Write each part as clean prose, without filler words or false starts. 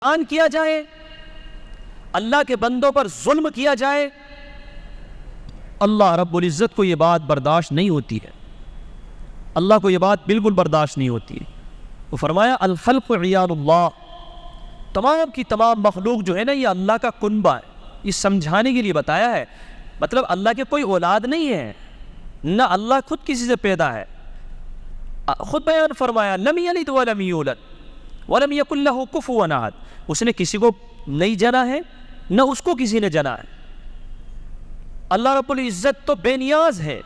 کیا جائے، اللہ کے بندوں پر ظلم کیا جائے، اللہ رب العزت کو یہ بات برداشت نہیں ہوتی ہے، اللہ کو یہ بات بالکل برداشت نہیں ہوتی ہے۔ وہ فرمایا الخلق عیال اللہ، تمام کی تمام مخلوق جو ہے نا یہ اللہ کا کنبہ ہے۔ یہ سمجھانے کے لیے بتایا ہے، مطلب اللہ کے کوئی اولاد نہیں ہے، نہ اللہ خود کسی سے پیدا ہے۔ خود بیان فرمایا لم یلد ولم یولد ولم یکن لہ کفوا احد، اس نے کسی کو نہیں جنا ہے نہ اس کو کسی نے جنا ہے۔ اللہ رب العزت تو بے نیاز ہے،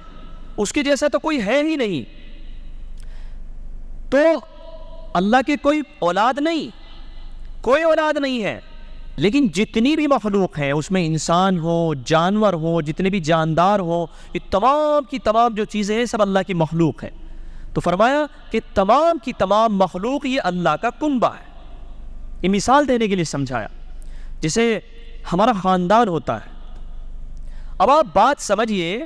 اس کے جیسا تو کوئی ہے ہی نہیں۔ تو اللہ کے کوئی اولاد نہیں، کوئی اولاد نہیں ہے، لیکن جتنی بھی مخلوق ہیں اس میں انسان ہو، جانور ہو، جتنے بھی جاندار ہو، یہ تمام کی تمام جو چیزیں ہیں سب اللہ کی مخلوق ہیں۔ تو فرمایا کہ تمام کی تمام مخلوق یہ اللہ کا کنبہ ہے۔ یہ مثال دینے کے لیے سمجھایا، جسے ہمارا خاندان ہوتا ہے۔ اب آپ بات سمجھیے،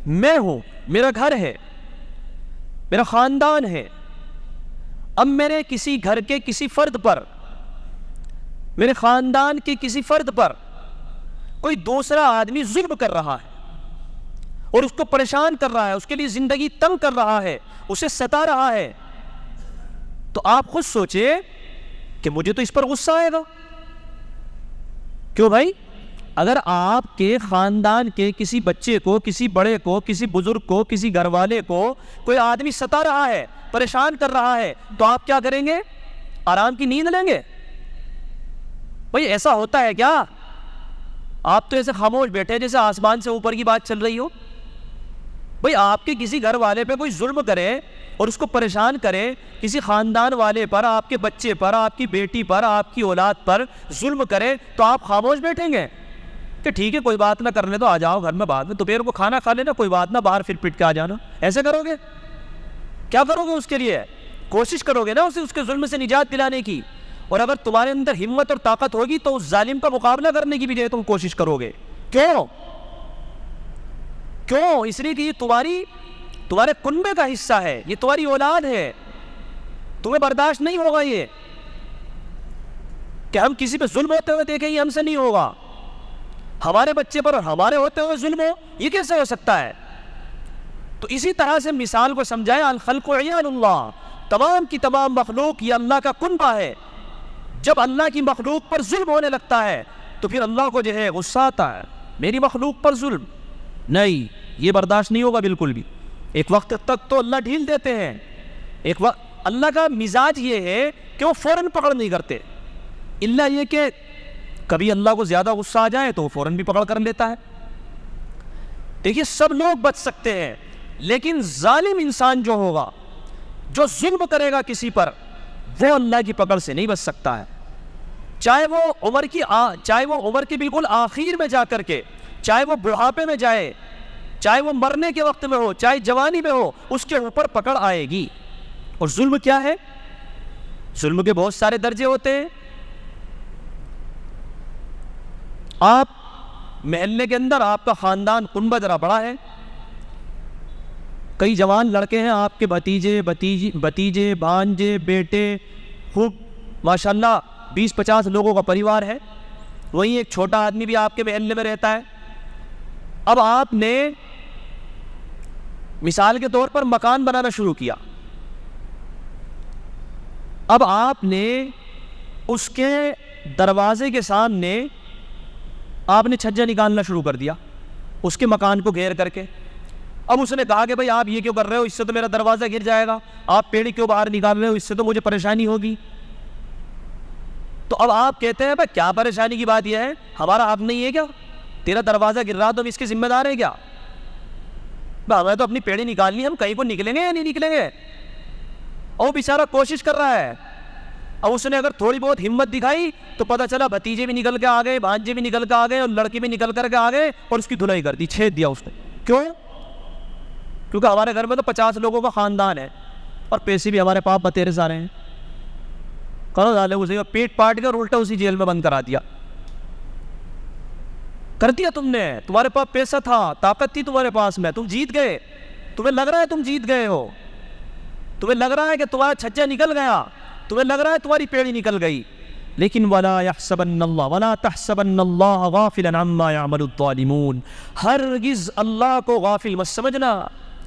میں ہوں، میرا گھر ہے، میرا خاندان ہے، اب میرے کسی گھر کے کسی فرد پر، میرے خاندان کے کسی فرد پر کوئی دوسرا آدمی ظلم کر رہا ہے اور اس کو پریشان کر رہا ہے، اس کے لیے زندگی تنگ کر رہا ہے، اسے ستا رہا ہے، تو آپ خود سوچیں کہ مجھے تو اس پر غصہ آئے گا۔ کیوں بھائی؟ اگر آپ کے خاندان کے کسی بچے کو، کسی بڑے کو، کسی بزرگ کو، کسی گھر والے کو کوئی آدمی ستا رہا ہے، پریشان کر رہا ہے، تو آپ کیا کریں گے؟ آرام کی نیند لیں گے؟ بھائی ایسا ہوتا ہے کیا؟ آپ تو ایسے خاموش بیٹھے جیسے آسمان سے اوپر کی بات چل رہی ہو۔ بھئی آپ کے کسی گھر والے پہ کوئی ظلم کرے اور اس کو پریشان کرے، کسی خاندان والے پر، آپ کے بچے پر، آپ کی بیٹی پر، آپ کی اولاد پر ظلم کرے، تو آپ خاموش بیٹھیں گے کہ ٹھیک ہے کوئی بات نہ کرنے تو آ جاؤ گھر میں، بعد میں دوپہر کو کھانا کھا لینا، کوئی بات نہ، باہر پھر پٹ کے آ جانا؟ ایسے کرو گے؟ کیا کرو گے اس کے لیے؟ کوشش کرو گے نا اسے اس کے ظلم سے نجات دلانے کی، اور اگر تمہارے اندر ہمت اور طاقت ہوگی تو اس ظالم کا مقابلہ کرنے کی بھی جو ہے تم کوشش کرو گے۔ کیوں؟ اس لیے کہ یہ تمہارے کنبے کا حصہ ہے، یہ تمہاری اولاد ہے، تمہیں برداشت نہیں ہوگا یہ کہ ہم کسی پہ ظلم ہوتے ہوئے دیکھیں، یہ ہم سے نہیں ہوگا۔ ہمارے بچے پر اور ہمارے ہوتے ہوئے ظلم ہو، یہ کیسے ہو سکتا ہے؟ تو اسی طرح سے مثال کو سمجھایا الخلق عیال اللہ، تمام کی تمام مخلوق یہ اللہ کا کنبہ ہے۔ جب اللہ کی مخلوق پر ظلم ہونے لگتا ہے تو پھر اللہ کو جو ہے غصہ آتا ہے، میری مخلوق پر ظلم نہیں، یہ برداشت نہیں ہوگا بالکل بھی۔ ایک وقت تک تو اللہ ڈھیل دیتے ہیں، ایک وقت اللہ کا مزاج یہ ہے کہ وہ فوراً پکڑ نہیں کرتے، الا یہ کہ کبھی اللہ کو زیادہ غصہ آ جائے تو وہ فوراً بھی پکڑ کر لیتا ہے۔ دیکھیے سب لوگ بچ سکتے ہیں، لیکن ظالم انسان جو ہوگا، جو ظلم کرے گا کسی پر، وہ اللہ کی پکڑ سے نہیں بچ سکتا ہے، چاہے وہ عمر کی بالکل آخر میں جا کر کے، چاہے وہ بڑھاپے میں جائے، چاہے وہ مرنے کے وقت میں ہو، چاہے جوانی میں ہو، اس کے اوپر پکڑ آئے گی۔ اور ظلم کیا ہے؟ ظلم کے بہت سارے درجے ہوتے ہیں۔ آپ محلے کے اندر، آپ کا خاندان کنبہ ذرا بڑا ہے، کئی جوان لڑکے ہیں، آپ کے بھتیجے، بھانجے، بیٹے، خوب ماشاءاللہ 20-50 لوگوں کا پریوار ہے، وہیں ایک چھوٹا آدمی بھی آپ کے محلے میں رہتا ہے۔ اب آپ نے مثال کے طور پر مکان بنانا شروع کیا، اب آپ نے اس کے دروازے کے سامنے آپ نے چھجا نکالنا شروع کر دیا اس کے مکان کو گھیر کر کے۔ اب اس نے کہا کہ بھائی آپ یہ کیوں کر رہے ہو، اس سے تو میرا دروازہ گر جائے گا، آپ پیڑ کیوں باہر نکال رہے ہو، اس سے تو مجھے پریشانی ہوگی۔ تو اب آپ کہتے ہیں بھائی کیا پریشانی کی بات یہ ہے، ہمارا حق نہیں ہے کیا؟ تیرا دروازہ گر رہا تو ہم اس کے ذمہ دار ہیں کیا؟ ہمیں تو اپنی پیڑی نکالنی ہے، ہم کہیں کو نکلیں گے یا نہیں نکلیں گے؟ اور وہ بیچارہ کوشش کر رہا ہے، اب اس نے اگر تھوڑی بہت ہمت دکھائی تو پتہ چلا بھتیجے بھی نکل کے آ گئے، بھانجے بھی نکل کے آ گئے، اور لڑکی بھی نکل کر کے آ گئے، اور اس کی دھلائی کر دی، چھید دیا اس نے۔ کیوں؟ کیونکہ ہمارے گھر میں تو 50 لوگوں کا خاندان ہے اور پیسے بھی ہمارے پاپ بتیرے سارے ہیں، کرو ڈالے اسے پیٹ پاٹ کے اور الٹا اسی جیل میں بند کرا دیا، کر دیا تم نے۔ تمہارے پاس پیسہ تھا، طاقت تھی تمہارے پاس میں، تم جیت گئے، تمہیں لگ رہا ہے تم جیت گئے ہو، تمہیں لگ رہا ہے کہ تمہارا چھجا نکل گیا، تمہیں لگ رہا ہے تمہاری پیڑھی نکل گئی، لیکن وَلَا يَحْسَبَنَّ اللَّهَ وَلَا تَحْسَبَنَّ اللَّهَ غَافِلًا عَمَّا يَعْمَلُ الظَّالِمُونَ، ہرگز اللہ کو غافل مت سمجھنا۔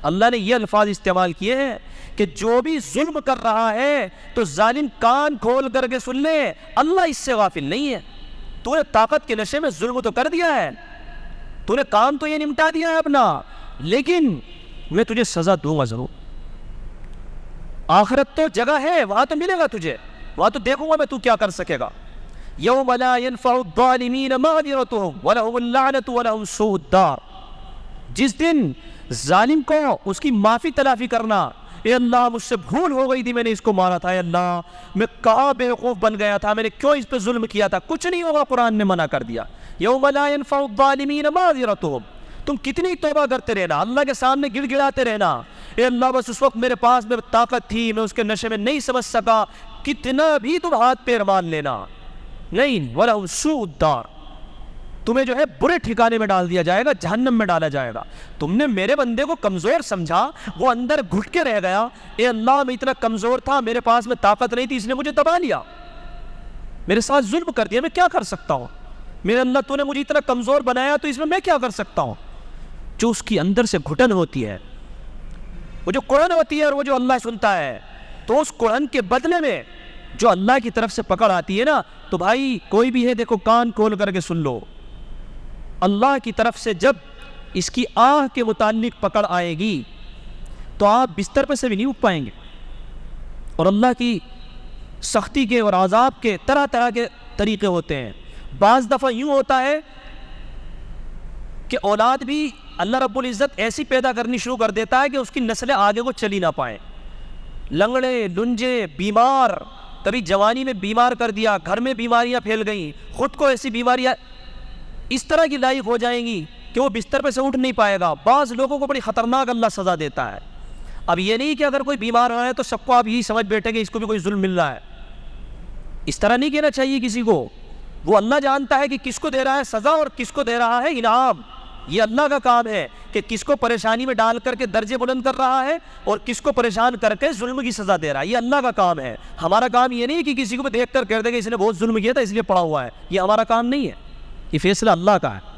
اللہ نے یہ الفاظ استعمال کیے ہیں کہ جو بھی ظلم کر رہا ہے تو ظالم کان کھول کر کے سن لے، اللہ اس سے غافل نہیں ہے۔ تو نے طاقت کے نشے میں ظلم تو کر دیا ہے، تو نے کام تو یہ نمٹا دیا ہے اپنا، لیکن میں تجھے سزا دوں گا ضرور۔ آخرت تو جگہ ہے، وہاں تو ملے گا تجھے، وہاں تو دیکھوں گا میں تو کیا کر سکے گا۔ یوم لا ينفع الظالمین معذرتهم ولهم اللعنۃ ولهم سوء الدار، جس دن ظالم کو اس کی معافی تلافی کرنا، اے اللہ مجھ سے بھول ہو گئی تھی، میں نے اس کو مارا تھا، اے اللہ میں کہاں بیوقوف بن گیا تھا، میں نے کیوں اس پہ ظلم کیا تھا، کچھ نہیں ہوگا، قرآن نے منع کر دیا۔ یوم لا ينفع الظالمین معذرتهم، تم کتنی توبہ کرتے رہنا، اللہ کے سامنے گڑ گڑاتے رہنا، اے اللہ بس اس وقت میرے پاس میں طاقت تھی، میں اس کے نشے میں نہیں سمجھ سکا، کتنا بھی تم ہاتھ پیر مان لینا، نہیں، وَلَهُمْ سُوءُ الدَّارِ، تمہیں جو ہے برے ٹھکانے میں ڈال دیا جائے گا، جہنم میں ڈالا جائے گا۔ تم نے میرے بندے کو کمزور سمجھا، وہ اندر گھٹ کے رہ گیا، اے اللہ میں اتنا کمزور تھا، میرے پاس میں طاقت نہیں تھی، اس نے مجھے دبا لیا، میرے ساتھ ظلم کر دیا، میں کیا کر سکتا ہوں؟ میرے اللہ تو نے مجھے اتنا کمزور بنایا، تو اس میں کیا کر سکتا ہوں؟ جو اس کی اندر سے گھٹن ہوتی ہے، وہ جو قرآن ہوتی ہے اور وہ جو اللہ سنتا ہے، تو اس قرآن کے بدلے میں جو اللہ کی طرف سے پکڑ آتی ہے نا، تو بھائی کوئی بھی ہے دیکھو کان کھول کر کے سن لو، اللہ کی طرف سے جب اس کی آہ کے متعلق پکڑ آئے گی تو آپ بستر پہ سے بھی نہیں اٹھ پائیں گے، اور اللہ کی سختی کے اور عذاب کے طرح طرح کے طریقے ہوتے ہیں۔ بعض دفعہ یوں ہوتا ہے کہ اولاد بھی اللہ رب العزت ایسی پیدا کرنی شروع کر دیتا ہے کہ اس کی نسلیں آگے کو چلی نہ پائیں، لنگڑے لنجے بیمار، کبھی جوانی میں بیمار کر دیا، گھر میں بیماریاں پھیل گئیں، خود کو ایسی بیماریاں اس طرح کی لائق ہو جائیں گی کہ وہ بستر پہ سے اٹھ نہیں پائے گا۔ بعض لوگوں کو بڑی خطرناک اللہ سزا دیتا ہے۔ اب یہ نہیں کہ اگر کوئی بیمار ہو ہے تو سب کو آپ یہی سمجھ بیٹھے کہ اس کو بھی کوئی ظلم مل رہا ہے، اس طرح نہیں کہنا چاہیے کسی کو۔ وہ اللہ جانتا ہے کہ کس کو دے رہا ہے سزا اور کس کو دے رہا ہے انعام، یہ اللہ کا کام ہے کہ کس کو پریشانی میں ڈال کر کے درجے بلند کر رہا ہے اور کس کو پریشان کر کے ظلم کی سزا دے رہا ہے، یہ اللہ کا کام ہے۔ ہمارا کام یہ نہیں کہ کسی کو دیکھ کر کہہ دے کہ اس نے بہت ظلم کیا تھا اس لیے پڑا ہوا ہے، یہ ہمارا کام نہیں ہے، یہ فیصلہ اللہ کا ہے۔